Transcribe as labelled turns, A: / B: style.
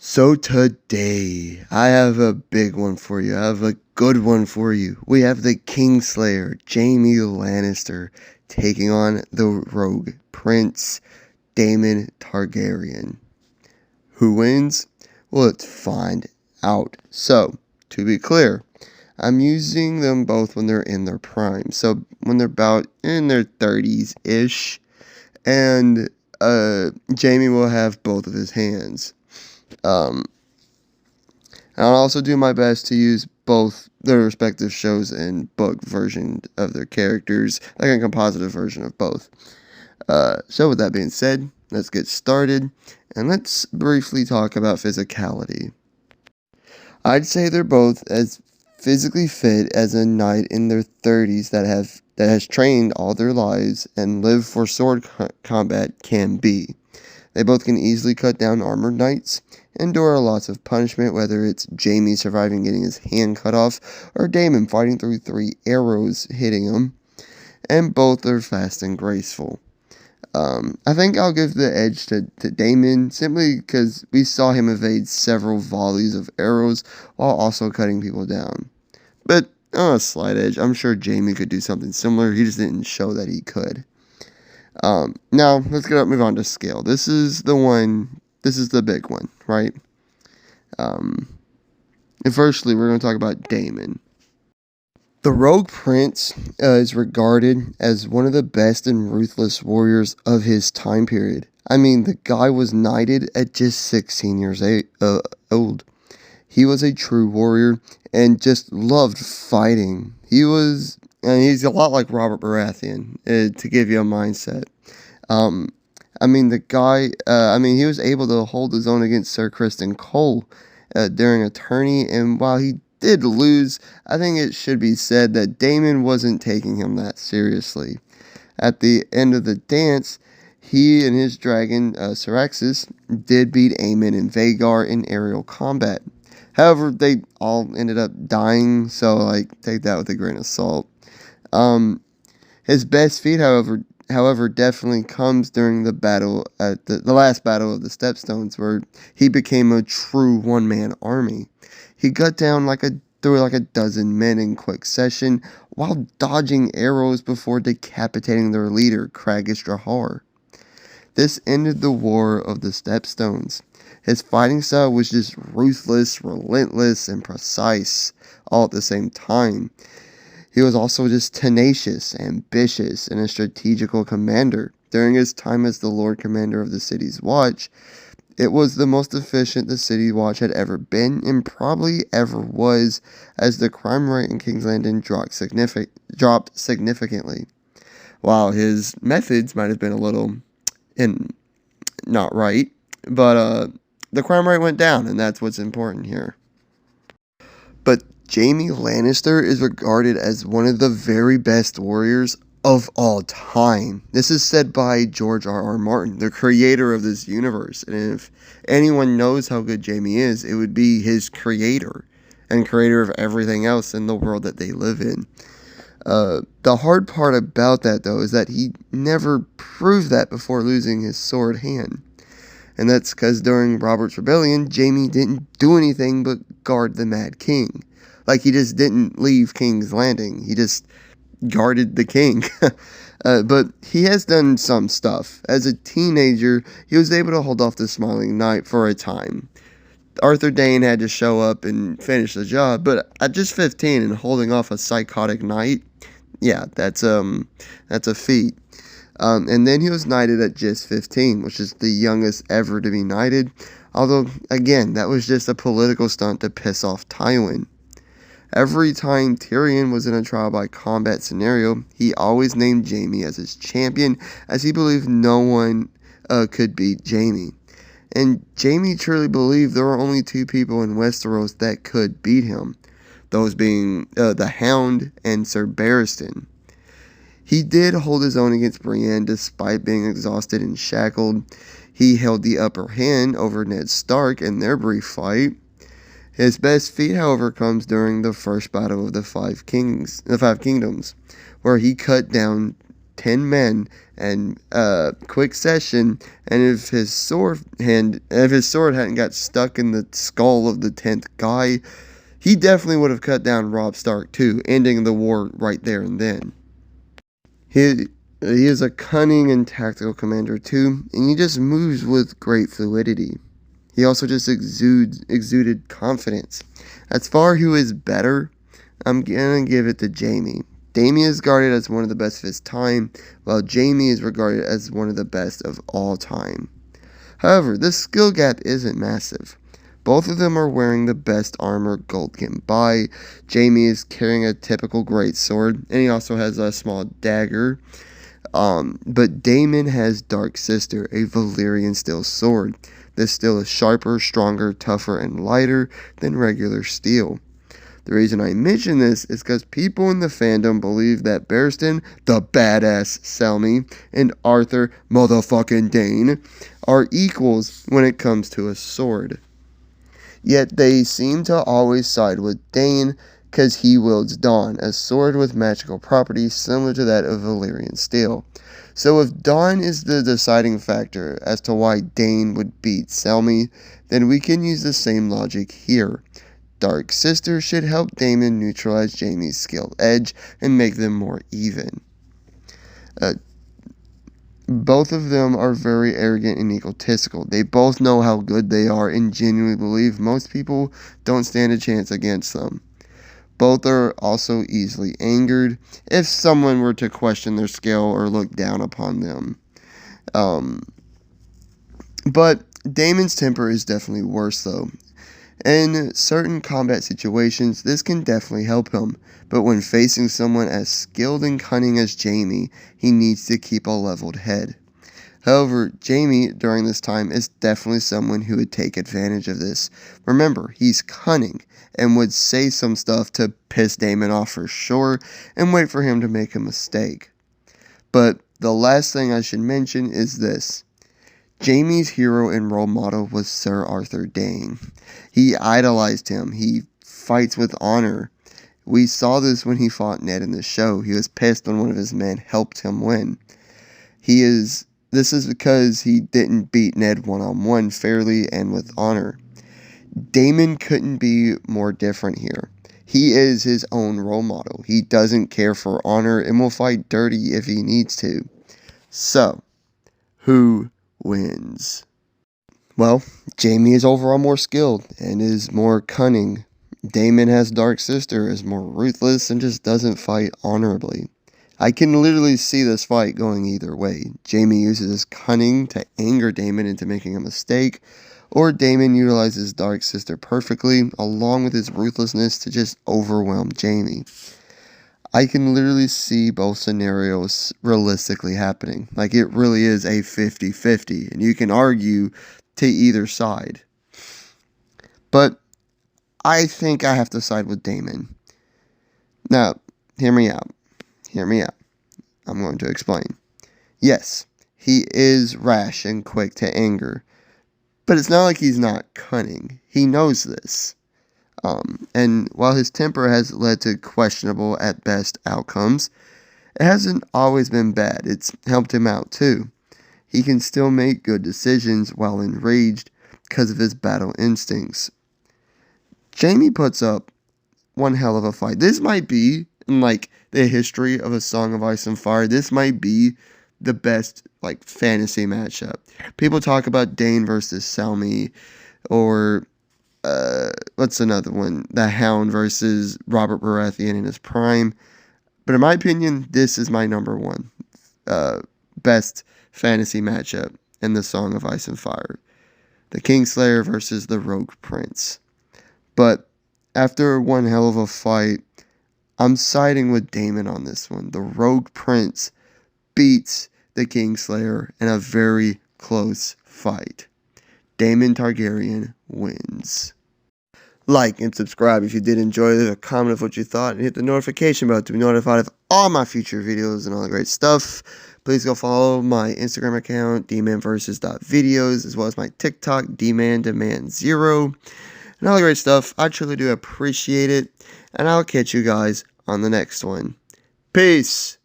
A: So today, I have a big one for you. I have a good one for you. We have the Kingslayer, Jaime Lannister, taking on the rogue Prince Daemon Targaryen. Who wins? Well, let's find out. So, to be clear, I'm using them both when they're in their prime. So, when they're about in their 30s-ish, and Jaime will have both of his hands. Um, And I'll also do my best to use both their respective shows and book version of their characters, like a compositive version of both. So with that being said, let's get started, and let's briefly talk about physicality. I'd say they're both as physically fit as a knight in their 30s that has trained all their lives and lived for sword combat can be. They both can easily cut down armored knights, endure lots of punishment, whether it's Jaime surviving getting his hand cut off, or Daemon fighting through 3 arrows hitting him, and both are fast and graceful. I think I'll give the edge to Daemon, simply because we saw him evade several volleys of arrows while also cutting people down. But on a slight edge, I'm sure Jaime could do something similar, he just didn't show that he could. Now, let's move on to skill. This is the big one, right? And firstly, we're going to talk about Daemon. The Rogue Prince is regarded as one of the best and ruthless warriors of his time period. I mean, the guy was knighted at just 16 years old. He was a true warrior and just loved fighting. He's a lot like Robert Baratheon, to give you a mindset. He was able to hold his own against Sir Criston Cole during a tourney, and while he did lose, I think it should be said that Daemon wasn't taking him that seriously. At the end of the dance, he and his dragon, Syraxis, did beat Aemon and Vhagar in aerial combat. However, they all ended up dying, so take that with a grain of salt. His best feat, however, definitely comes during the battle at the last battle of the Stepstones, where he became a true one-man army. He got down through like a dozen men in quick session while dodging arrows before decapitating their leader, Craghis Drahar. This ended the War of the Stepstones. His fighting style was just ruthless, relentless, and precise, all at the same time. He was also just tenacious, ambitious, and a strategical commander. During his time as the Lord Commander of the City's Watch, it was the most efficient the City Watch had ever been, and probably ever was, as the crime rate in King's Landing dropped significantly. While his methods might have been a little not right, but the crime rate went down, and that's what's important here. But Jaime Lannister is regarded as one of the very best warriors of all time. This is said by George R.R. Martin, the creator of this universe. And if anyone knows how good Jaime is, it would be his creator and creator of everything else in the world that they live in. The hard part about that, though, is that he never proved that before losing his sword hand. And that's because during Robert's Rebellion, Jaime didn't do anything but guard the Mad King. He just didn't leave King's Landing. He just guarded the king. But he has done some stuff. As a teenager, he was able to hold off the Smiling Knight for a time. Arthur Dayne had to show up and finish the job, but at just 15 and holding off a psychotic knight, yeah, that's a feat. And then he was knighted at just 15, which is the youngest ever to be knighted. Although, again, that was just a political stunt to piss off Tywin. Every time Tyrion was in a trial by combat scenario, he always named Jaime as his champion, as he believed no one could beat Jaime. And Jaime truly believed there were only 2 people in Westeros that could beat him, those being the Hound and Ser Barristan. He did hold his own against Brienne despite being exhausted and shackled. He held the upper hand over Ned Stark in their brief fight. His best feat, however, comes during the first battle of the Five Kingdoms, where he cut down 10 men and quick session, and if his sword hadn't got stuck in the skull of the 10th guy, he definitely would have cut down Robb Stark too, ending the war right there and then. He is a cunning and tactical commander too, and he just moves with great fluidity. He also just exuded confidence. As far who is better, I'm gonna give it to Jaime. Daemon is regarded as one of the best of his time, while Jaime is regarded as one of the best of all time. However, this skill gap isn't massive. Both of them are wearing the best armor gold can buy. Jaime is carrying a typical greatsword, and he also has a small dagger. But Daemon has Dark Sister, a Valyrian steel sword. This steel is sharper, stronger, tougher, and lighter than regular steel. The reason I mention this is because people in the fandom believe that Barristan, the badass Selmy, and Arthur, motherfucking Dayne, are equals when it comes to a sword. Yet they seem to always side with Dayne because he wields Dawn, a sword with magical properties similar to that of Valyrian steel. So if Dawn is the deciding factor as to why Dayne would beat Selmy, then we can use the same logic here. Dark Sister should help Daemon neutralize Jaime's skill edge and make them more even. Both of them are very arrogant and egotistical. They both know how good they are and genuinely believe most people don't stand a chance against them. Both are also easily angered if someone were to question their skill or look down upon them. But Daemon's temper is definitely worse though. In certain combat situations, this can definitely help him, but when facing someone as skilled and cunning as Jaime, he needs to keep a leveled head. However, Jaime, during this time, is definitely someone who would take advantage of this. Remember, he's cunning, and would say some stuff to piss Daemon off for sure, and wait for him to make a mistake. But the last thing I should mention is this. Jaime's hero and role model was Sir Arthur Dayne. He idolized him. He fights with honor. We saw this when he fought Ned in the show. He was pissed when one of his men helped him win. This is because he didn't beat Ned one-on-one fairly and with honor. Daemon couldn't be more different here. He is his own role model. He doesn't care for honor and will fight dirty if he needs to. So, who wins? Well, Jaime is overall more skilled and is more cunning. Daemon has Dark Sister, is more ruthless, and just doesn't fight honorably. I can literally see this fight going either way. Jaime uses his cunning to anger Daemon into making a mistake, or Daemon utilizes Dark Sister perfectly, along with his ruthlessness to just overwhelm Jaime. I can literally see both scenarios realistically happening. Like, it really is a 50-50, and you can argue to either side. But I think I have to side with Daemon. Now, hear me out. Hear me out. I'm going to explain. Yes, he is rash and quick to anger, but it's not like he's not cunning. He knows this. And while his temper has led to questionable at best outcomes, it hasn't always been bad. It's helped him out too. He can still make good decisions while enraged because of his battle instincts. Jaime puts up one hell of a fight. This might be, in like the history of A Song of Ice and Fire, this might be the best like fantasy matchup. People talk about Dayne versus Selmy, or what's another one? The Hound versus Robert Baratheon in his prime. But in my opinion, this is my number one best fantasy matchup in The Song of Ice and Fire. The Kingslayer versus the Rogue Prince. But after one hell of a fight, I'm siding with Daemon on this one. The Rogue Prince beats the Kingslayer in a very close fight. Daemon Targaryen wins. Like and subscribe if you did enjoy it. A comment of what you thought, and hit the notification bell to be notified of all my future videos and all the great stuff. Please go follow my Instagram account, dmanversus.videos, as well as my TikTok, demand0, and all the great stuff. I truly do appreciate it, and I'll catch you guys on the next one. Peace!